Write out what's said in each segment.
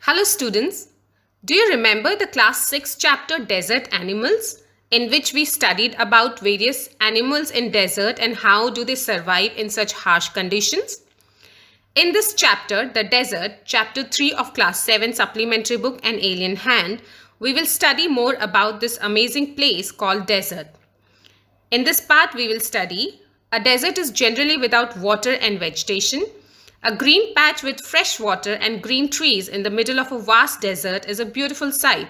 Hello students, do you remember the class 6 chapter Desert Animals in which we studied about various animals in desert and how do they survive in such harsh conditions? In this chapter, the desert, chapter 3 of class 7 supplementary book An Alien Hand, we will study more about this amazing place called desert. In this part, we will study a desert is generally without water and vegetation. A green patch with fresh water and green trees in the middle of a vast desert is a beautiful sight.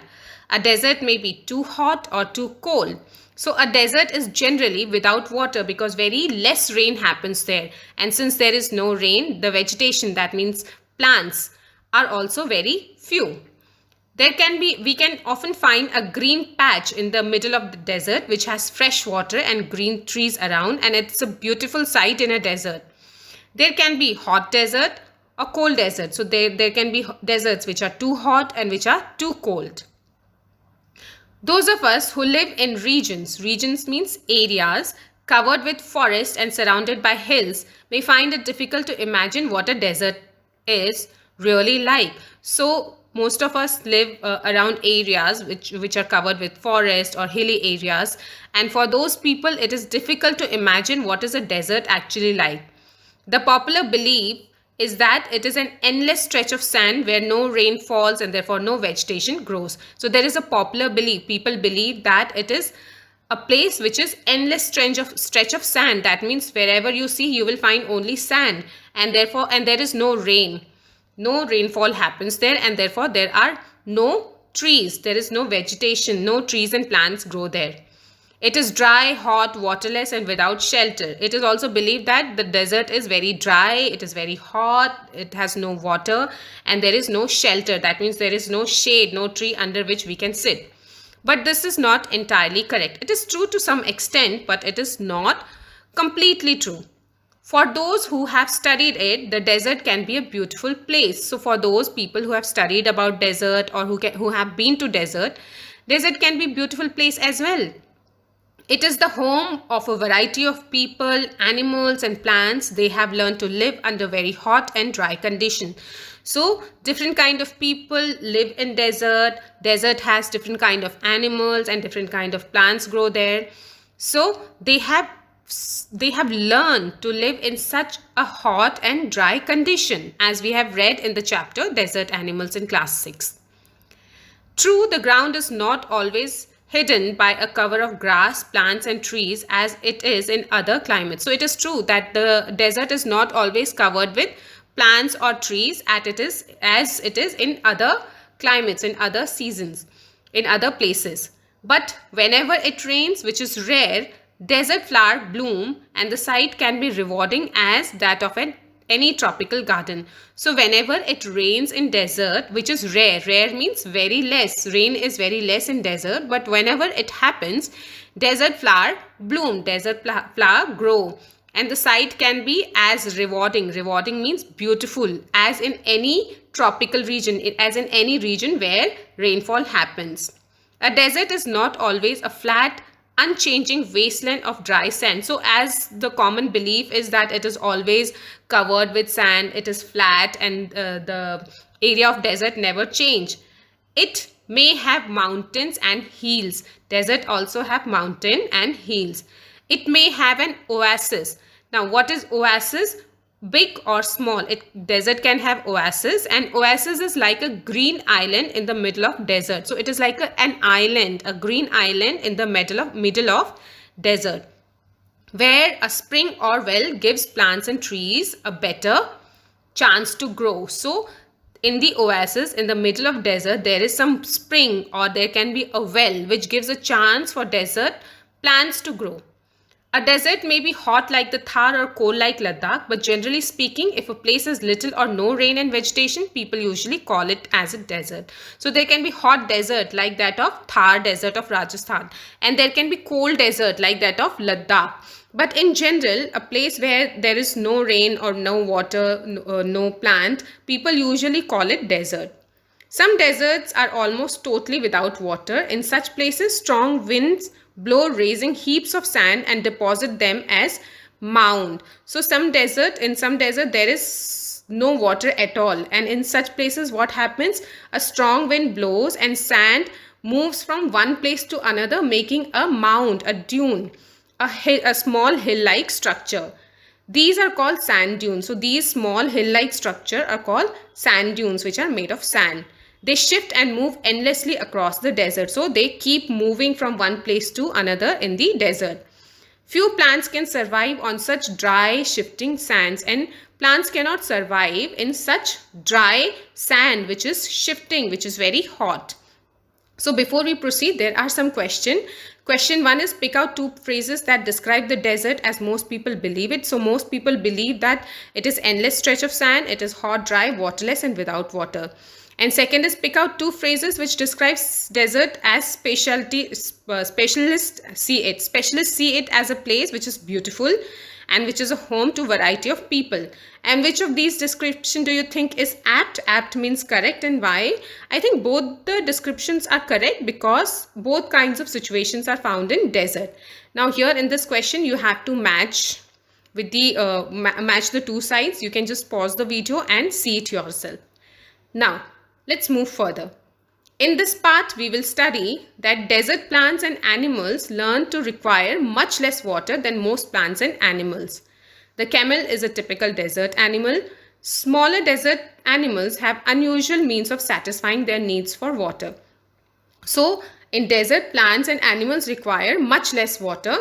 A desert may be too hot or too cold. So a desert is generally without water because very less rain happens there. And since there is no rain, the vegetation, that means plants, are also very few. We can often find a green patch in the middle of the desert which has fresh water and green trees around, and it's a beautiful sight in a desert. There can be hot desert or cold desert. So there can be deserts which are too hot and which are too cold. Those of us who live in regions means areas covered with forest and surrounded by hills may find it difficult to imagine what a desert is really like. So most of us live around areas which are covered with forest or hilly areas, and for those people it is difficult to imagine what is a desert actually like. The popular belief is that it is an endless stretch of sand where no rain falls and therefore no vegetation grows. So there is a popular belief. People believe that it is a place which is endless stretch of sand. That means wherever you see, you will find only sand, and there is no rain. No rainfall happens there, and therefore there are no trees. There is no vegetation. No trees and plants grow there. It is dry, hot, waterless, and without shelter. It is also believed that the desert is very dry, it is very hot, it has no water, and there is no shelter. That means there is no shade, no tree under which we can sit. But this is not entirely correct. It is true to some extent, but it is not completely true. For those who have studied it, the desert can be a beautiful place. So for those people who have studied about desert or who have been to desert can be a beautiful place as well. It is the home of a variety of people, animals, and plants. They have learned to live under very hot and dry conditions. So different kind of people live in desert. Desert has different kind of animals and different kind of plants grow there. So they have learned to live in such a hot and dry condition, as we have read in the chapter Desert Animals in class 6. True, the ground is not always hidden by a cover of grass, plants, and trees as it is in other climates. So it is true that the desert is not always covered with plants or trees as it is in other climates, in other seasons, in other places. But whenever it rains, which is rare, desert flower bloom, and the sight can be rewarding as that of any tropical garden. So whenever it rains in desert, which is rare means very less, rain is very less in desert, but whenever it happens, desert flower bloom, desert flower grow, and the sight can be as rewarding means beautiful, as in any tropical region, as in any region where rainfall happens. A desert is not always a flat, unchanging wasteland of dry sand. So as the common belief is that it is always covered with sand, it is flat, and the area of desert never change. It may have mountains and hills. Desert also have mountain and hills. It may have an oasis. Now what is oasis? Big or small, desert can have oasis, and oasis is like a green island in the middle of desert. So it is like an island, a green island in the middle of desert, where a spring or well gives plants and trees a better chance to grow. So in the oasis in the middle of desert, there is some spring or there can be a well which gives a chance for desert plants to grow. A desert may be hot like the Thar or cold like Ladakh, but generally speaking, if a place has little or no rain and vegetation, people usually call it as a desert. So there can be hot desert like that of Thar desert of Rajasthan, and there can be cold desert like that of Ladakh. But in general, a place where there is no rain or no water, no plant, people usually call it desert. Some deserts are almost totally without water. In such places, strong winds blow, raising heaps of sand and deposit them as mound. So in some desert there is no water at all. And in such places, what happens? A strong wind blows and sand moves from one place to another, making a mound, a dune, a small hill-like structure. These are called sand dunes. So these small hill-like structure are called sand dunes, which are made of sand. They shift and move endlessly across the desert. So they keep moving from one place to another in the desert. Few plants can survive on such dry, shifting sands, and plants cannot survive in such dry sand which is shifting, which is very hot. So before we proceed, there are some questions. Question 1 is, pick out 2 phrases that describe the desert as most people believe it. So most people believe that it is endless stretch of sand, it is hot, dry, waterless, and without water. And second is, pick out 2 phrases which describes desert as specialists see it. Specialists see it as a place which is beautiful and which is a home to variety of people. And which of these description do you think is apt? Apt means correct, and why? I think both the descriptions are correct because both kinds of situations are found in desert. Now here in this question, you have to match with the match the 2 sides. You can just pause the video and see it yourself. Now let's move further. In this part, we will study that desert plants and animals learn to require much less water than most plants and animals. The camel is a typical desert animal. Smaller desert animals have unusual means of satisfying their needs for water. So, in desert, plants and animals require much less water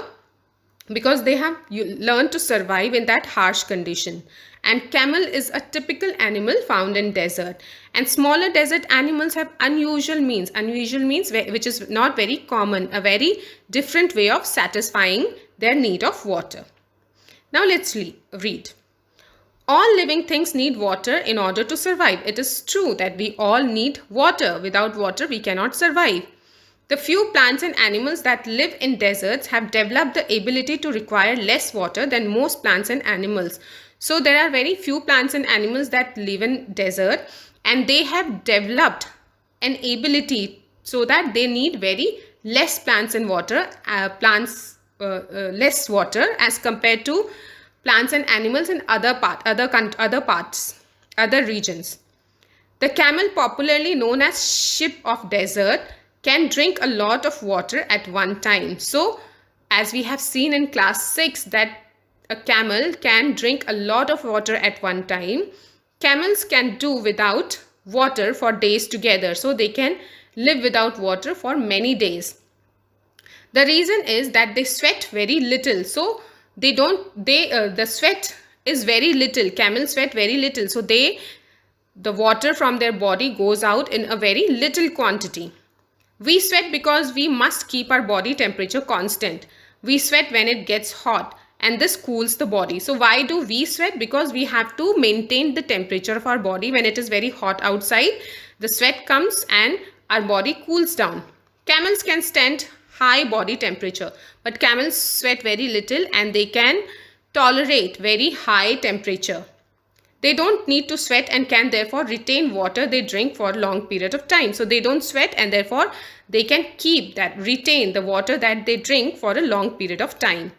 because they have learned to survive in that harsh condition. And camel is a typical animal found in desert. And smaller desert animals have unusual means. Unusual means which is not very common, a very different way of satisfying their need of water. Now let's read. All living things need water in order to survive. It is true that we all need water. Without water, we cannot survive. The few plants and animals that live in deserts have developed the ability to require less water than most plants and animals. So there are very few plants and animals that live in desert, and they have developed an ability so that they need very less plants and water, less water as compared to plants and animals in other regions. The camel, popularly known as ship of desert, can drink a lot of water at one time. So as we have seen in class 6 that a camel can drink a lot of water at one time. Camels can do without water for days together. So they can live without water for many days. The reason is that they sweat very little. So the sweat is very little. Camels sweat very little. So the water from their body goes out in a very little quantity. We sweat because we must keep our body temperature constant. We sweat when it gets hot, and this cools the body. So why do we sweat? Because we have to maintain the temperature of our body. When it is very hot outside, the sweat comes and our body cools down. Camels can stand high body temperature, but camels sweat very little and they can tolerate very high temperature. They don't need to sweat and can therefore retain water they drink for a long period of time. So they don't sweat and therefore they can retain the water that they drink for a long period of time.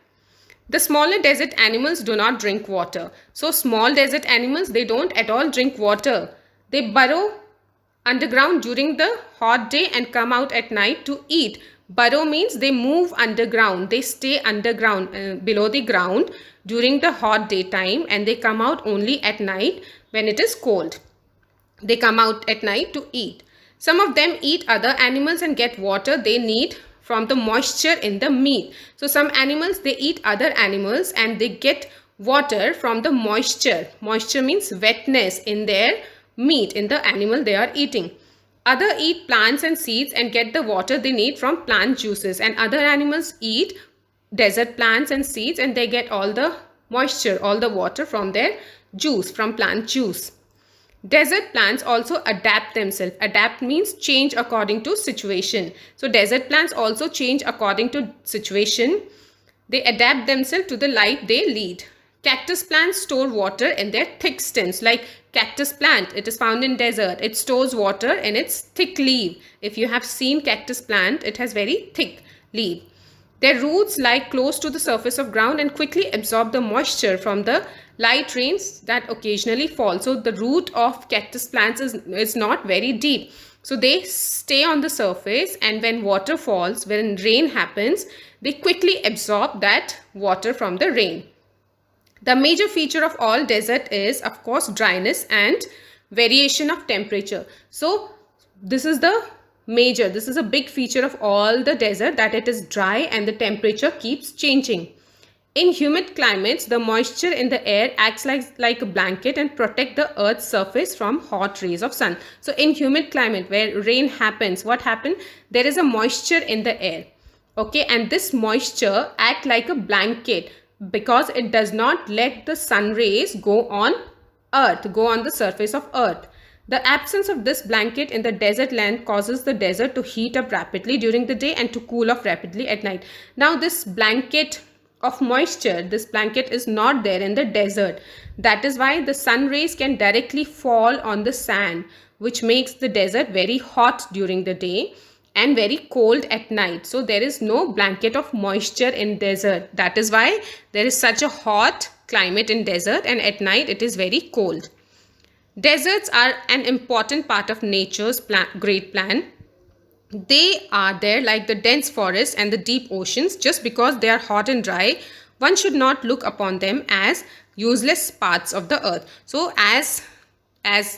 The smaller desert animals do not drink water. So small desert animals, they don't at all drink water. They burrow underground during the hot day and come out at night to eat. Burrow means they move underground. They stay underground, below the ground during the hot daytime, and they come out only at night when it is cold. They come out at night to eat. Some of them eat other animals and get water they need from the moisture in the meat. So some animals, they eat other animals and they get water from the moisture. Moisture means wetness in their meat, in the animal they are eating. Other eat plants and seeds and get the water they need from plant juices. And other animals eat desert plants and seeds and they get all the moisture, all the water from their juice, from plant juice. Desert plants also adapt themselves. Adapt means change according to situation. So desert plants also change according to situation. They adapt themselves to the life they lead. Cactus plants store water in their thick stems. Like cactus plant, it is found in desert. It stores water in its thick leaf. If you have seen cactus plant, it has very thick leaf. Their roots lie close to the surface of ground and quickly absorb the moisture from the light rains that occasionally fall. So the root of cactus plants is not very deep. So they stay on the surface, and when water falls, when rain happens, they quickly absorb that water from the rain. The major feature of all desert is, of course, dryness and variation of temperature. So this is a big feature of all the desert, that it is dry and the temperature keeps changing. In humid climates, the moisture in the air acts like a blanket and protect the earth's surface from hot rays of sun. So in humid climate where rain happens, what happens? There is a moisture in the air. Okay, and this moisture act like a blanket because it does not let the sun rays go on the surface of earth. The absence of this blanket in the desert land causes the desert to heat up rapidly during the day and to cool off rapidly at night. Now this blanket of moisture, this blanket is not there in the desert. That is why the sun rays can directly fall on the sand, which makes the desert very hot during the day and very cold at night. So there is no blanket of moisture in desert. That is why there is such a hot climate in desert, and at night it is very cold. Deserts are an important part of nature's great plan. They are there like the dense forests and the deep oceans. Just because they are hot and dry, one should not look upon them as useless parts of the earth. So as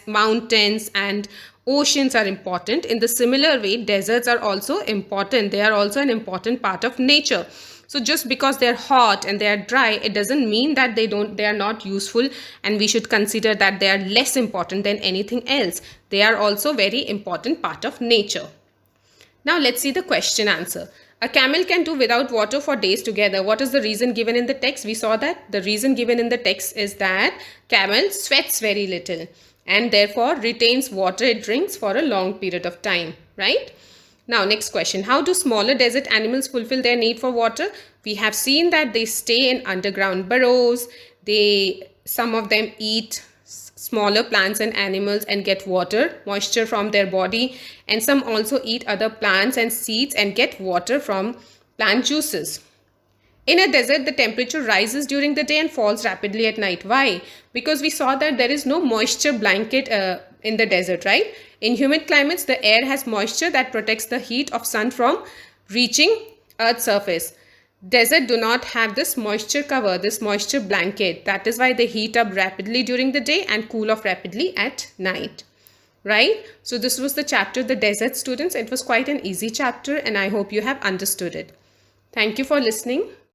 mountains and oceans are important, in the similar way deserts are also important. They are also an important part of nature. So just because they're hot and they are dry, it doesn't mean that they are not useful, and we should consider that they are less important than anything else. They are also very important part of nature. Now let's see the question answer. A camel can do without water for days together. What is the reason given in the text? We saw that the reason given in the text is that camel sweats very little and therefore retains water it drinks for a long period of time, right? Now next question. How do smaller desert animals fulfill their need for water? We have seen that they stay in underground burrows. Some of them eat smaller plants and animals and get moisture from their body, and some also eat other plants and seeds and get water from plant juices. In a desert, the temperature rises during the day and falls rapidly at night. Why? Because we saw that there is no moisture blanket in the desert, right? In humid climates, the air has moisture that protects the heat of sun from reaching Earth's surface. Desert do not have this moisture cover, this moisture blanket. That is why they heat up rapidly during the day and cool off rapidly at night, right? So this was the chapter, the desert, students. It was quite an easy chapter and I hope you have understood it. Thank you for listening.